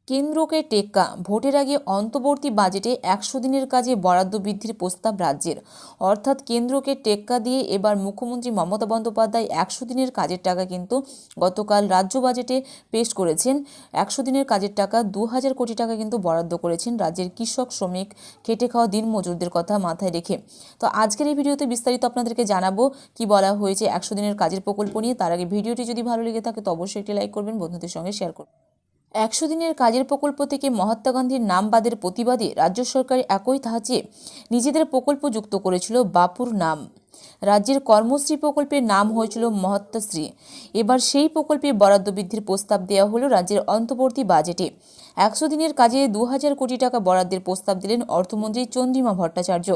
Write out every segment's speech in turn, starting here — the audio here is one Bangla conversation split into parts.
কেন্দ্রকে টেক্কা, ভোটের আগে অন্তর্বর্তী বাজেটে 100 দিনের কাজে বরাদ্দ বৃদ্ধির প্রস্তাব রাজ্যের। অর্থাৎ কেন্দ্রকে টেক্কা দিয়ে এবার মুখ্যমন্ত্রী মমতা বন্দ্যোপাধ্যায় 100 দিনের কাজের টাকা কিন্তু গতকাল রাজ্য বাজেটে পেশ করেছেন। 100 দিনের কাজের টাকা 2000 কোটি টাকা কিন্তু বরাদ্দ করেছেন রাজ্যের কৃষক, শ্রমিক, খেটে খাওয়া দিনমজুরদের কথা মাথায় রেখে। তো আজকের এই ভিডিওতে বিস্তারিত আপনাদেরকে জানাবো কি বলা হয়েছে 100 দিনের কাজের প্রকল্প নিয়ে। তার আগে ভিডিওটি যদি ভালো লেগে থাকে তো অবশ্যই একটি লাইক করবেন, বন্ধুদের সঙ্গে শেয়ার করবেন। 100 দিনের কাজের প্রকল্প থেকে মহাত্মা গান্ধীর নাম বাদের প্রতিবাদে রাজ্য সরকার একই ধাঁচে নিজেদের প্রকল্প যুক্ত করেছিল বাপুর নাম। রাজ্যের কর্মশ্রী প্রকল্পের নাম হয়েছিল মহাত্মাশ্রী। এবার সেই প্রকল্পে বরাদ্দ বৃদ্ধির প্রস্তাব দেওয়া হলো রাজ্যের অন্তর্বর্তী বাজেটে। 100 দিনের কাজে 2000 কোটি টাকা বরাদ্দের প্রস্তাব দিলেন অর্থমন্ত্রী চন্দ্রিমা ভট্টাচার্য।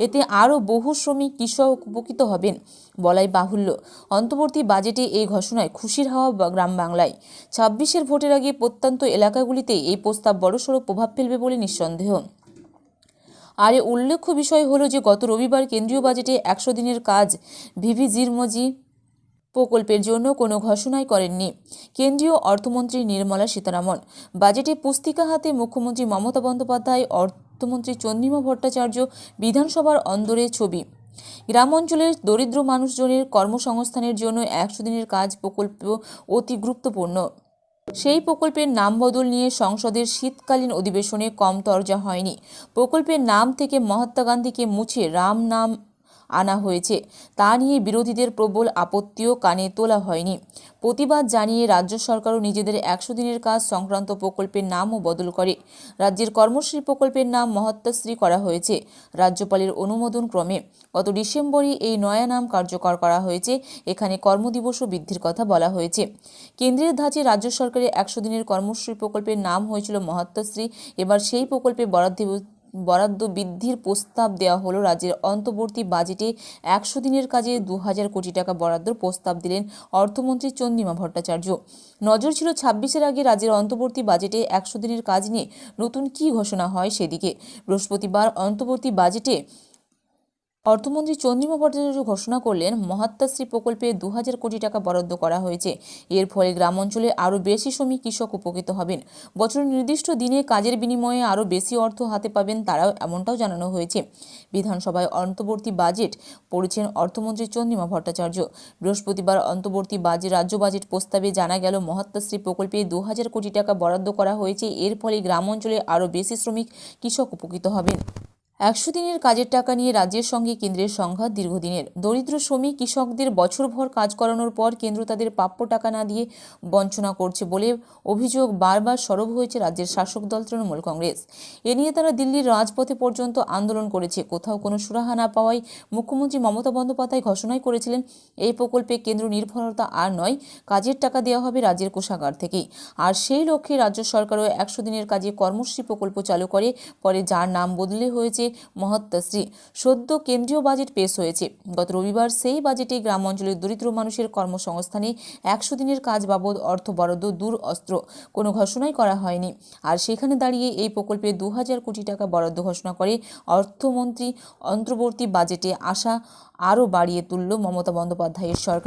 এতে আরও বহু শ্রমিক, কৃষক উপকৃত হবেন বলাই বাহুল্য। অন্তর্বর্তী বাজেটে এই ঘোষণায় খুশির হাওয়া গ্রাম বাংলায়। 26-এর ভোটের আগে প্রত্যন্ত এলাকাগুলিতে এই প্রস্তাব বড়সড় প্রভাব ফেলবে বলে নিঃসন্দেহ। আর উল্লেখ্য বিষয় হলো যে গত রবিবার কেন্দ্রীয় বাজেটে 100 দিনের কাজ ভিভিজিরমজি প্রকল্পের জন্য কোনো ঘোষণাই করেননি কেন্দ্রীয় অর্থমন্ত্রী নির্মলা সীতারামন। বাজেটে পুস্তিকা হাতে মুখ্যমন্ত্রী মমতা বন্দ্যোপাধ্যায়, অর্থমন্ত্রী চন্দ্রিমা ভট্টাচার্য বিধানসভার অন্দরে ছবি। গ্রাম অঞ্চলের দরিদ্র মানুষজনের কর্মসংস্থানের জন্য 100 দিনের কাজ প্রকল্প অতি গুরুত্বপূর্ণ। সেই প্রকল্পের নাম বদল নিয়ে সংসদের শীতকালীন অধিবেশনে কম তরজা হয়নি। প্রকল্পের নাম থেকে মহাত্মা গান্ধীকে মুছে রাম নাম আনা হয়েছে, তা নিয়ে বিরোধীদের প্রবল আপত্তিও কানে তোলা হয়নি। প্রতিবাদ জানিয়ে রাজ্য সরকারও নিজেদের 100 দিনের কাজ সংক্রান্ত প্রকল্পের নামও বদল করে। রাজ্যের কর্মশ্রী প্রকল্পের নাম মহাত্মাশ্রী করা হয়েছে রাজ্যপালের অনুমোদন ক্রমে। গত ডিসেম্বরে এই নয়া নাম কার্যকর করা হয়েছে। এখানে কর্মদিবসও বৃদ্ধির কথা বলা হয়েছে। কেন্দ্রের ধাঁচে রাজ্য সরকারের 100 দিনের কর্মশ্রী প্রকল্পের নাম হয়েছিল মহাত্মাশ্রী। এবার সেই প্রকল্পে বরাদ্দ বৃদ্ধির প্রস্তাব দেওয়া হলো রাজ্যের অন্তর্বর্তী বাজেটে। 100 দিনের কাজে 2000 কোটি টাকা বরাদ্দর প্রস্তাব দিলেন অর্থমন্ত্রী চন্দ্রিমা ভট্টাচার্য। নজর ছিল 26-এর আগে রাজ্যের অন্তর্বর্তী বাজেটে 100 দিনের কাজ নিয়ে নতুন কী ঘোষণা হয় সেদিকে। বৃহস্পতিবার অন্তর্বর্তী বাজেটে অর্থমন্ত্রী চন্দ্রিমা ভট্টাচার্য ঘোষণা করলেন মহাত্মাশ্রী প্রকল্পে 2000 কোটি টাকা বরাদ্দ করা হয়েছে। এর ফলে গ্রাম অঞ্চলে আরও বেশি শ্রমিক, কৃষক উপকৃত হবেন। বছরের নির্দিষ্ট দিনে কাজের বিনিময়ে আরও বেশি অর্থ হাতে পাবেন তারাও, এমনটাও জানানো হয়েছে। বিধানসভায় অন্তর্বর্তী বাজেট পড়েছেন অর্থমন্ত্রী চন্দ্রিমা ভট্টাচার্য। বৃহস্পতিবার অন্তর্বর্তী রাজ্য বাজেট প্রস্তাবে জানা গেল মহাত্মাশ্রী প্রকল্পে 2000 কোটি টাকা বরাদ্দ করা হয়েছে। এর ফলে গ্রাম অঞ্চলে আরও বেশি শ্রমিক, কৃষক উপকৃত হবেন। 100 দিনের কাজের টাকা নিয়ে রাজ্যের সঙ্গে কেন্দ্রের সংঘাত দীর্ঘদিনের। দরিদ্র শ্রমিক, কৃষকদের বছরভর কাজ করানোর পর কেন্দ্র তাদের প্রাপ্য টাকা না দিয়ে বঞ্চনা করছে বলে অভিযোগ বারবার সরব হয়েছে রাজ্যের শাসক দল তৃণমূল কংগ্রেস। এ নিয়ে তারা দিল্লির রাজপথে পর্যন্ত আন্দোলন করেছে। কোথাও কোনো সুরাহা না পাওয়ায় মুখ্যমন্ত্রী মমতা বন্দ্যোপাধ্যায় ঘোষণাই করেছিলেন এই প্রকল্পে কেন্দ্র নির্ভরতা আর নয়, কাজের টাকা দেওয়া হবে রাজ্যের কোষাগার থেকেই। আর সেই লক্ষ্যে রাজ্য সরকারও 100 দিনের কাজে কর্মশ্রী প্রকল্প চালু করে, পরে যার নাম বদলে হয়েছে মহাত্মাশ্রী। সদ্য কেন্দ্রীয় বাজেট পেশ হয়েছে। গত রবিবার সেই বাজেটে গ্রাম অঞ্চলের দরিদ্র মানুষের কর্মসংস্থানে 100 দিনের কাজ বাবদ অর্থ বরাদ্দ দূর অস্ত্র, কোনো ঘোষণাই করা হয়নি। আর সেখানে দাঁড়িয়ে এই প্রকল্পে 2000 কোটি টাকা বরাদ্দ ঘোষণা করে অর্থমন্ত্রী। অন্তর্বর্তী বাজেটে আশা আরও বাড়িয়ে তুলল মমতা বন্দ্যোপাধ্যায়ের সরকার।